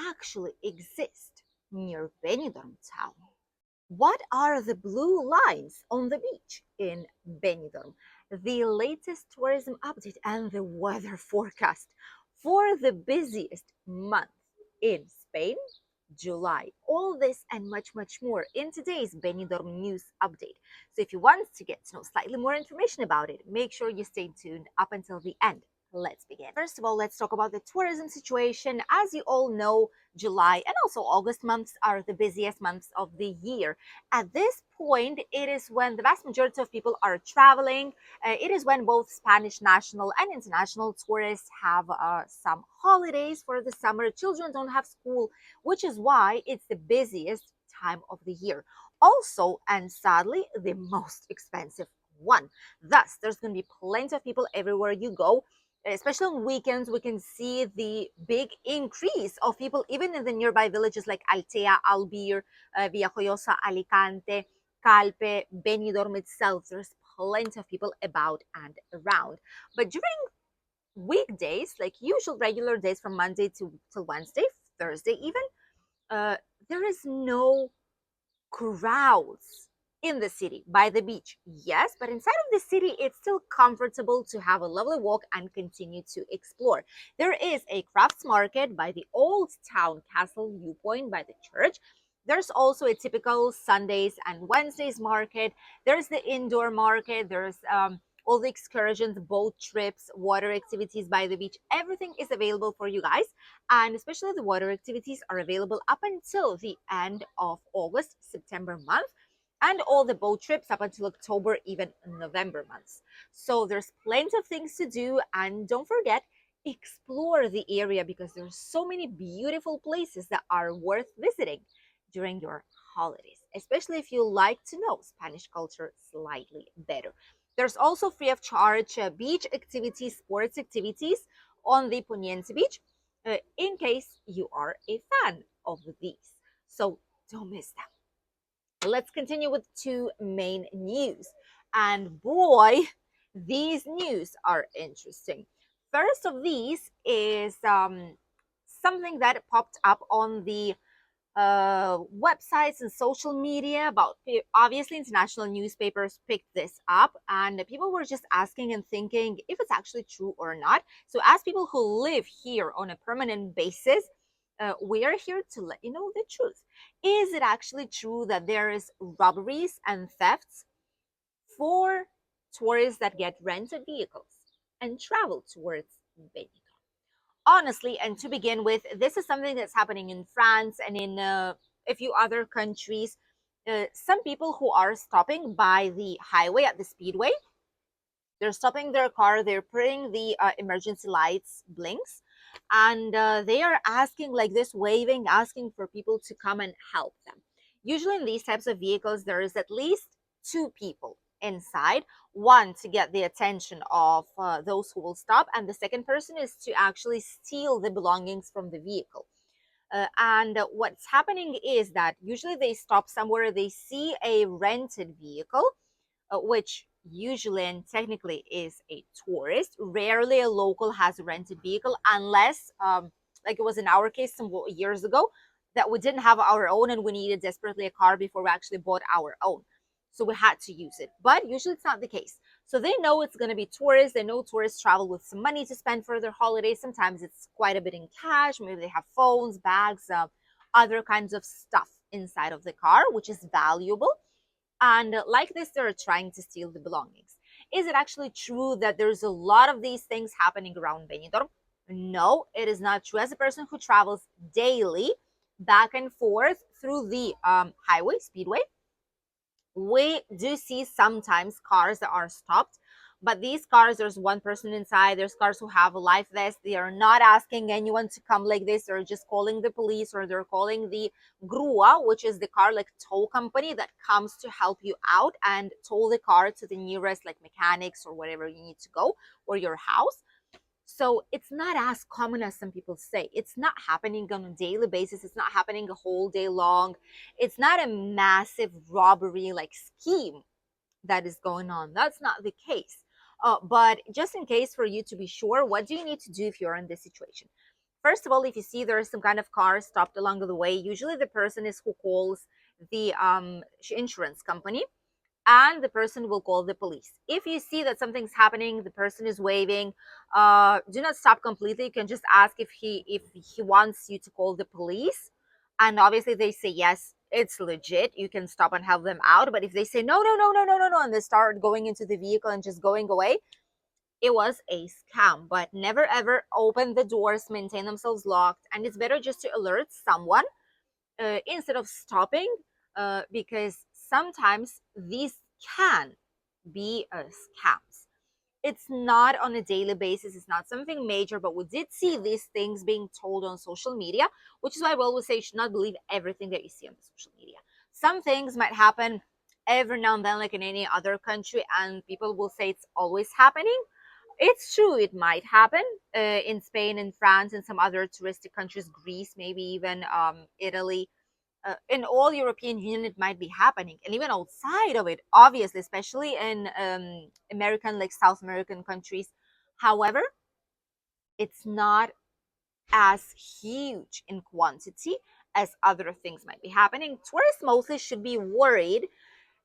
actually exist near Benidorm town? What are the blue lines on the beach in Benidorm? The latest tourism update and the weather forecast for the busiest month in Spain, July. All this and much, much more in today's Benidorm news update. So if you want to get to know slightly more information about it, make sure you stay tuned up until the end. Let's begin. First of all, let's talk about the tourism situation. As you all know, July and also August months are the busiest months of the year. At this point, it is when the vast majority of people are traveling. It is when both Spanish national and international tourists have some holidays for the summer. Children don't have school, which is why it's the busiest time of the year. Also, and sadly, the most expensive one. Thus, there's going to be plenty of people everywhere you go. Especially on weekends, we can see the big increase of people, even in the nearby villages like Altea, Albir, Villajoyosa, Alicante, Calpe, Benidorm itself. There's plenty of people about and around. But during weekdays, like usual regular days from Monday to till Wednesday, Thursday even, uh, there is no crowds in the city by the beach. Yes, but inside of the city, it's still comfortable to have a lovely walk and continue to explore. There is a crafts market by the old town castle viewpoint by the church. There's also a typical Sundays and Wednesdays market. There's the indoor market. There's all the excursions, boat trips, water activities by the beach. Everything is available for you guys. And especially the water activities are available up until the end of August, September month, and all the boat trips up until October, even November months. So there's plenty of things to do. And don't forget, explore the area because there's so many beautiful places that are worth visiting during your holidays, especially if you like to know Spanish culture slightly better. There's also free of charge beach activities, sports activities on the Poniente Beach, in case you are a fan of these. So don't miss that. Let's continue with two main news. And boy, these news are interesting. First of these is something that popped up on the websites and social media about, obviously international newspapers picked this up and people were just asking and thinking if it's actually true or not. So as people who live here on a permanent basis, we are here to let you know the truth. Is it actually true that there is robberies and thefts for tourists that get rented vehicles and travel towards Benidorm? Honestly, and to begin with, this is something that's happening in France and in a few other countries. Some people who are stopping by the highway at the speedway, they're stopping their car, they're putting the emergency lights blinks, and they are asking like this, waving, asking for people to come and help them. Usually in these types of vehicles, there is at least two people inside, one to get the attention of those who will stop, and the second person is to actually steal the belongings from the vehicle. And what's happening is that usually they stop somewhere, they see a rented vehicle, which usually and technically is a tourist. Rarely a local has a rented vehicle unless, like it was in our case some years ago, that we didn't have our own and we needed desperately a car before we actually bought our own. So we had to use it. But usually it's not the case. So they know it's going to be tourists. They know tourists travel with some money to spend for their holidays. Sometimes it's quite a bit in cash. Maybe they have phones, bags, other kinds of stuff inside of the car, which is valuable. And like this, they're trying to steal the belongings. Is it actually true that there's a lot of these things happening around Benidorm? No, it is not true. As a person who travels daily back and forth through the highway, speedway, we do see sometimes cars that are stopped, but these cars, there's one person inside. There's cars who have a life vest. They are not asking anyone to come like this. They're just calling the police or they're calling the grua, which is the car like tow company that comes to help you out and tow the car to the nearest like mechanics or whatever you need to go, or your house. So it's not as common as some people say. It's not happening on a daily basis. It's not happening a whole day long. It's not a massive robbery like scheme that is going on. That's not the case. But just in case, for you to be sure, what do you need to do if you're in this situation? First of all, if you see there's some kind of car stopped along the way, usually the person is who calls the insurance company, and the person will call the police. If you see that something's happening, the person is waving, do not stop completely. You can just ask if he wants you to call the police, and obviously they say yes, it's legit, you can stop and help them out. But if they say no, no, no, no, no, no, no, and they start going into the vehicle and just going away, it was a scam. But never ever open the doors, maintain themselves locked, and it's better just to alert someone instead of stopping, because sometimes these can be scams. It's not on a daily basis, it's not something major, but we did see these things being told on social media, which is why we always say you should not believe everything that you see on the social media. Some things might happen every now and then, like in any other country, and people will say it's always happening. It's true, it might happen in Spain and France and some other touristic countries, Greece, maybe even Italy. In all European Union, it might be happening, and even outside of it, obviously, especially in American, like South American countries. However, it's not as huge in quantity as other things might be happening. Tourists mostly should be worried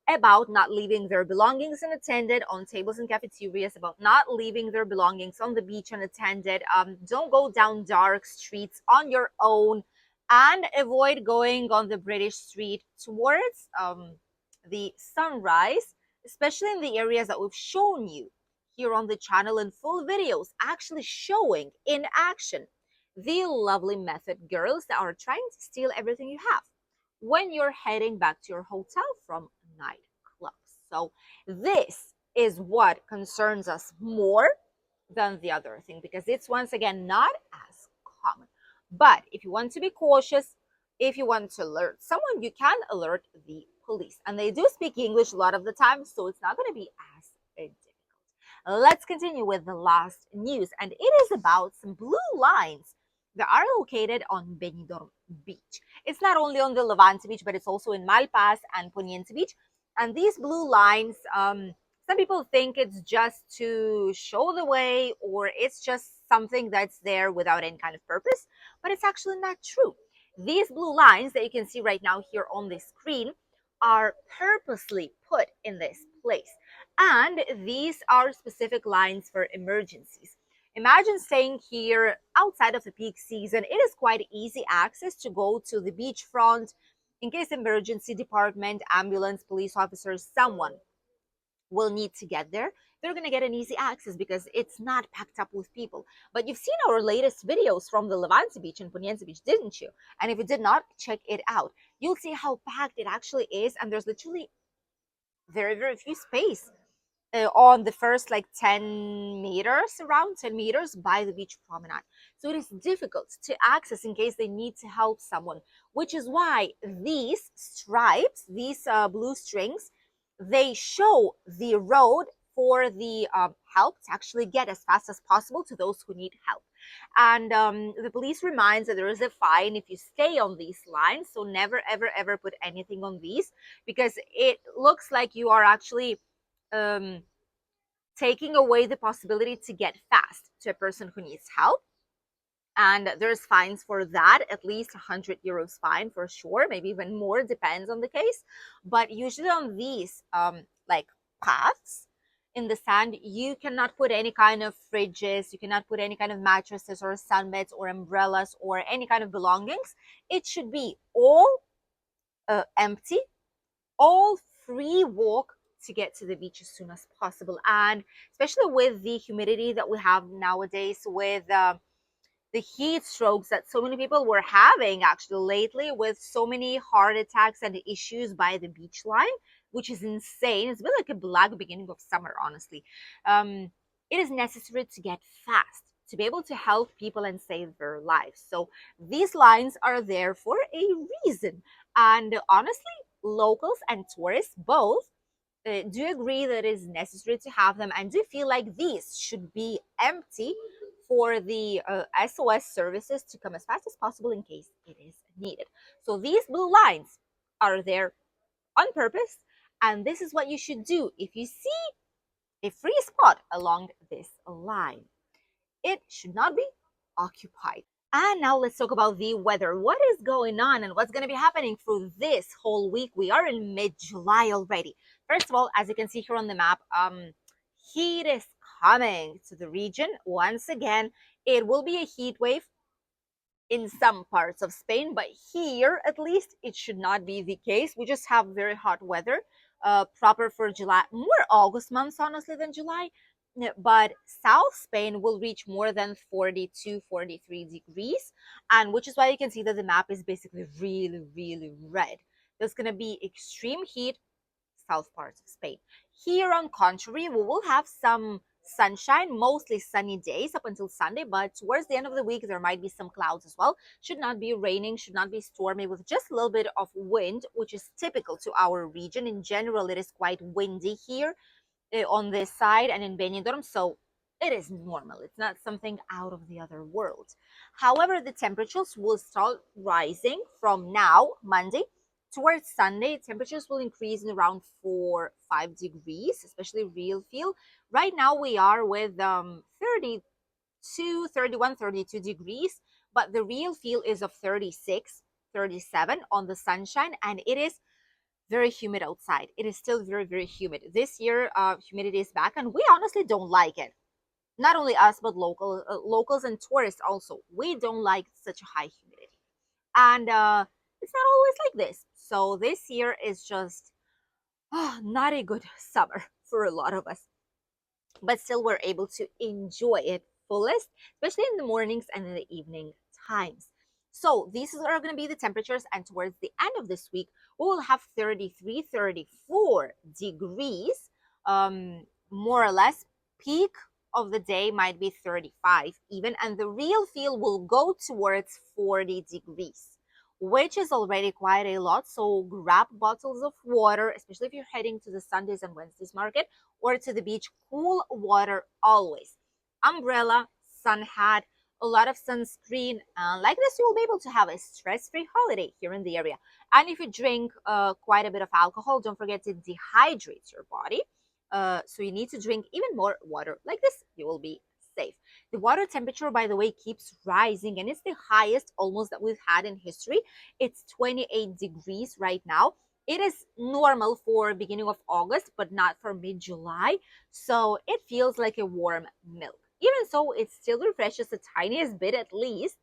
about not leaving their belongings unattended on tables and cafeterias, about not leaving their belongings on the beach unattended. Don't go down dark streets on your own, and avoid going on the British street towards the sunrise, especially in the areas that we've shown you here on the channel in full videos, actually showing in action the lovely method girls that are trying to steal everything you have when you're heading back to your hotel from nightclubs. So this is what concerns us more than the other thing, because it's once again not as common. But if you want to be cautious, if you want to alert someone, you can alert the police, and they do speak English a lot of the time, so it's not going to be as difficult. Let's continue with the last news, and it is about some blue lines that are located on Benidorm Beach. It's not only on the Levante Beach, but it's also in Malpas and Poniente Beach. And these blue lines, some people think it's just to show the way, or it's just something that's there without any kind of purpose, but it's actually not true. These blue lines that you can see right now here on the screen are purposely put in this place. And these are specific lines for emergencies. Imagine staying here outside of the peak season. It is quite easy access to go to the beachfront in case emergency department, ambulance, police officers, someone will need to get there. They're going to get an easy access because it's not packed up with people. But you've seen our latest videos from the Levante Beach and Poniente Beach, didn't you? And if you did not, check it out. You'll see how packed it actually is, and there's literally very, very few space on the first like 10 meters, around 10 meters by the beach promenade. So it is difficult to access in case they need to help someone, which is why these stripes, these blue strings, they show the road for the help to actually get as fast as possible to those who need help. And the police reminds that there is a fine if you stay on these lines. So never, ever, ever put anything on these, because it looks like you are actually um, taking away the possibility to get fast to a person who needs help. And there's fines for that, at least 100 euros fine for sure, maybe even more, depends on the case. But usually on these like paths in the sand, you cannot put any kind of fridges, you cannot put any kind of mattresses or sunbeds or umbrellas or any kind of belongings. It should be all empty, all free walk to get to the beach as soon as possible. And especially with the humidity that we have nowadays, with the heat strokes that so many people were having actually lately, with so many heart attacks and issues by the beach line, which is insane. It's been like a black beginning of summer, honestly. It is necessary to get fast to be able to help people and save their lives. So these lines are there for a reason. And honestly, locals and tourists both do agree that it is necessary to have them, and do feel like these should be empty for the SOS services to come as fast as possible in case it is needed. So these blue lines are there on purpose, and this is what you should do if you see a free spot along this line. It should not be occupied. And now let's talk about the weather. What is going on and what's going to be happening through this whole week? We are in mid-July already. First of all, as you can see here on the map, heat is coming to the region. Once again, it will be a heat wave in some parts of Spain, but here at least it should not be the case. We just have very hot weather, proper for July, more August months honestly than July. But South Spain will reach more than 42, 43 degrees, and which is why you can see that the map is basically really, really red. There's going to be extreme heat south parts of Spain. Here, on contrary, we will have some sunshine, mostly sunny days up until Sunday, but towards the end of the week, there might be some clouds as well. Should not be raining, should not be stormy, with just a little bit of wind, which is typical to our region. In general, it is quite windy here on this side and in Benidorm, so it is normal. It's not something out of the other world. However, the temperatures will start rising from now, Monday, towards Sunday. Temperatures will increase in around 4-5 degrees, especially real feel. Right now, we are with 32, 31, 32 degrees, but the real feel is of 36, 37 on the sunshine, and it is very humid outside. It is still very, very humid. This year, humidity is back, and we honestly don't like it. Not only us, but locals and tourists also. We don't like such a high humidity, and it's not always like this. So this year is just not a good summer for a lot of us, but still we're able to enjoy it fullest, especially in the mornings and in the evening times. So these are going to be the temperatures, and towards the end of this week, we will have 33, 34 degrees, more or less. Peak of the day might be 35 even, and the real feel will go towards 40 degrees, which is already quite a lot. So grab bottles of water, especially if you're heading to the Sundays and Wednesdays market or to the beach. Cool water always. Umbrella, sun hat, a lot of sunscreen. Like this, you will be able to have a stress-free holiday here in the area. And if you drink quite a bit of alcohol, don't forget to dehydrate your body. So you need to drink even more water. Like this, you will be safe. The water temperature, by the way, keeps rising, and it's the highest almost that we've had in history. It's 28 degrees right now. It is normal for beginning of August, but not for mid-July. So it feels like a warm milk. Even so, it still refreshes the tiniest bit at least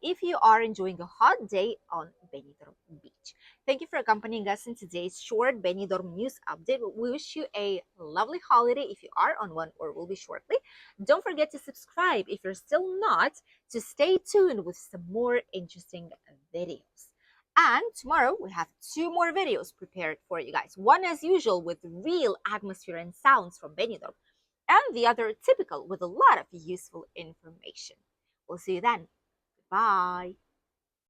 if you are enjoying a hot day on Benidorm Beach. Thank you for accompanying us in today's short Benidorm news update. We wish you a lovely holiday if you are on one or will be shortly. Don't forget to subscribe if you're still not, to stay tuned with some more interesting videos. And tomorrow we have two more videos prepared for you guys. One as usual with real atmosphere and sounds from Benidorm, and the other typical with a lot of useful information. We'll see you then. Bye.